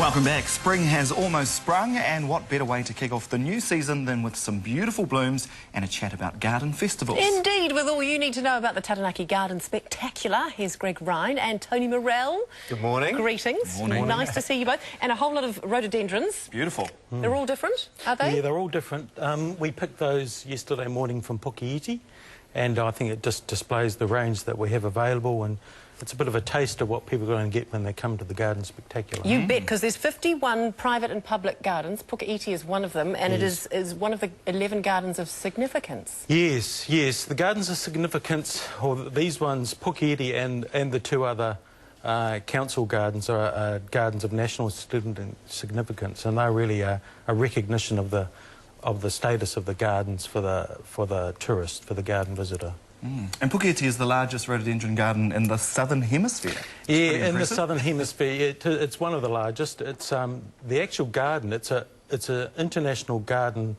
Welcome back. Spring has almost sprung, and what better way to kick off the new season than with some beautiful blooms and a chat about garden festivals. Indeed, with all you need to know about the Taranaki Garden Spectacular. Here's Rine and Tony Murrell. Good morning. Greetings. Good morning. Nice to see you both. And a whole lot of rhododendrons. Beautiful. They're all different, are they? Yeah, they're all different. We picked those yesterday morning from Pukeiti, and I think it just displays the range that we have available, and it's a bit of a taste of what people are going to get when they come to the Garden Spectacular. You bet, because there's 51 private and public gardens. Pukeiti is one of them, and Yes. it is one of the 11 gardens of significance. Yes, yes. The gardens of significance, or these ones, Pukeiti and the two other council gardens are gardens of national significance, and they're really a recognition of the status of the gardens for the tourist, for the garden visitor. And Pukeiti is the largest rhododendron garden in the southern hemisphere. Yeah, in the southern hemisphere, it's one of the largest. It's the actual garden. It's a international garden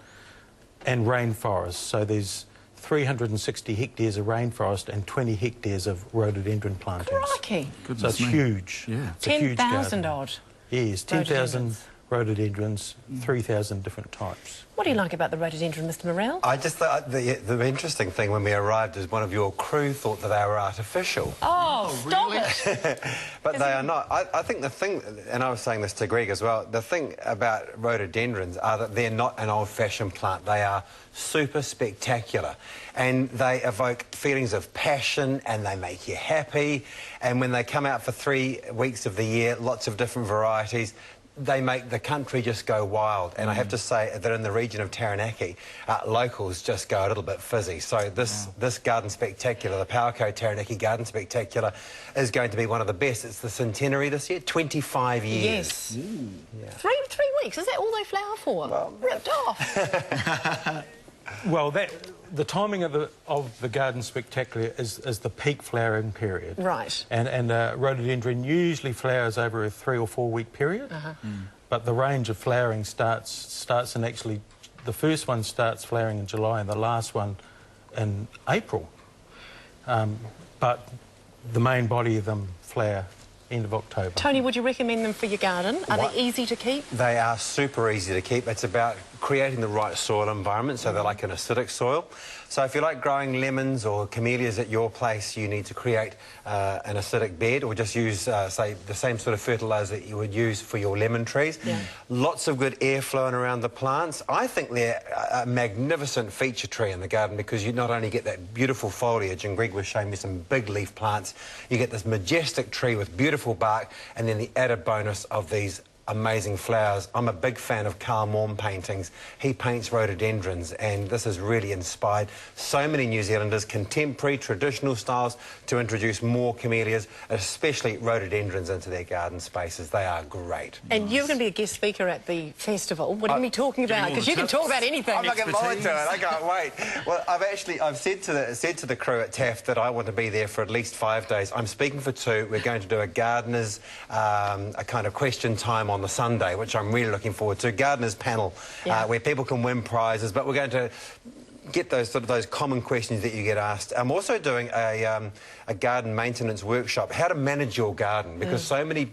and rainforest. So there's 360 hectares of rainforest and 20 hectares of rhododendron plantings. Crikey! So it's huge. Yeah, it's a huge 10,000 garden. odd. Yes, 10,000 rhododendrons, 3,000 different types. What do you like about the rhododendron, Mr. Murrell? I just thought the interesting thing when we arrived is one of your crew thought that they were artificial. Oh, stop it! But they are not. I think the thing, and I was saying this to Greg as well, the thing about rhododendrons are that they're not an old-fashioned plant. They are super spectacular, and they evoke feelings of passion, and they make you happy. And when they come out for 3 weeks of the year, lots of different varieties, they make the country just go wild. And I have to say that in the region of Taranaki, locals just go a little bit fizzy. So this Garden Spectacular, the Powerco Taranaki Garden Spectacular, is going to be one of the best. It's the centenary this year, 25 years. Yes. Yeah. Three weeks, is that all they flower for? Well, ripped off. Well, the timing of the Garden Spectacular is the peak flowering period. Right. And rhododendron usually flowers over a 3 or 4 week period. But the range of flowering starts in actually, the first one starts flowering in July and the last one in April. But the main body of them flower end of October. Tony, would you recommend them for your garden? Are they easy to keep? They are super easy to keep. It's about creating the right soil environment, so they're like an acidic soil. So if you like growing lemons or camellias at your place, you need to create an acidic bed, or just use, say, the same sort of fertiliser that you would use for your lemon trees. Yeah. Lots of good air flowing around the plants. I think they're a magnificent feature tree in the garden, because you not only get that beautiful foliage, and Greg was showing me some big leaf plants, you get this majestic tree with beautiful bark, and then the added bonus of these amazing flowers. I'm a big fan of Carl Morm paintings. He paints rhododendrons, and this has really inspired so many New Zealanders, contemporary, traditional styles, to introduce more camellias, especially rhododendrons, into their garden spaces. They are great. And you're going to be a guest speaker at the festival. What are you going to be talking about? Because you can talk about anything. I'm looking forward to it. I can't wait. Well, I've said to the crew at Taft that I want to be there for at least 5 days. I'm speaking for 2. We're going to do a gardeners, a kind of question time on the Sunday, which I'm really looking forward to. Gardeners panel, where people can win prizes, but we're going to get those common questions that you get asked. I'm also doing a garden maintenance workshop, how to manage your garden, because so many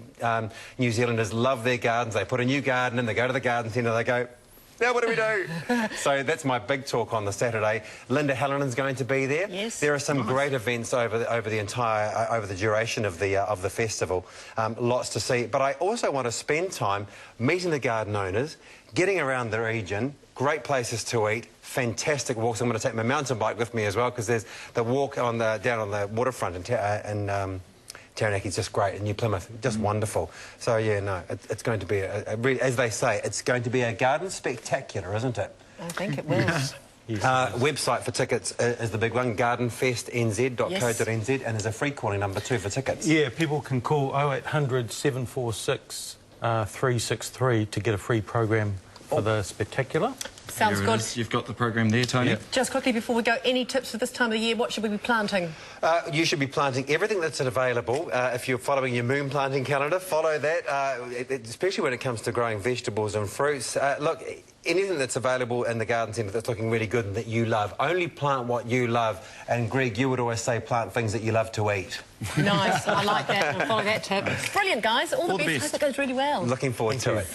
New Zealanders love their gardens. They put a new garden in, they go to the garden centre, they go, now what do we do? So that's my big talk on the Saturday. Linda Hellinen's going to be there. Yes. There are some great events over the duration of the festival. Lots to see. But I also want to spend time meeting the garden owners, getting around the region. Great places to eat, fantastic walks. I'm going to take my mountain bike with me as well, because there's the walk down on the waterfront in Taranaki is just great, and New Plymouth, just wonderful. So, yeah, no, it's going to be, as they say, it's going to be a garden spectacular, isn't it? I think it will. Yes. Website for tickets is the big one, gardenfestnz.co.nz, and there's a free calling number too for tickets. Yeah, people can call 0800 746 363 to get a free program for the spectacular. Sounds There it good. is. You've got the program there, Tony. Yeah. Just quickly before we go, any tips for this time of the year? What should we be planting? You should be planting everything that's available. If you're following your moon planting calendar, follow that, especially when it comes to growing vegetables and fruits. Look, anything that's available in the garden centre that's looking really good and that you love, only plant what you love. And Greg, you would always say plant things that you love to eat. Nice, I like that. I'll follow that tip. Brilliant, guys. All the best. Hope it goes really well. Looking forward to it.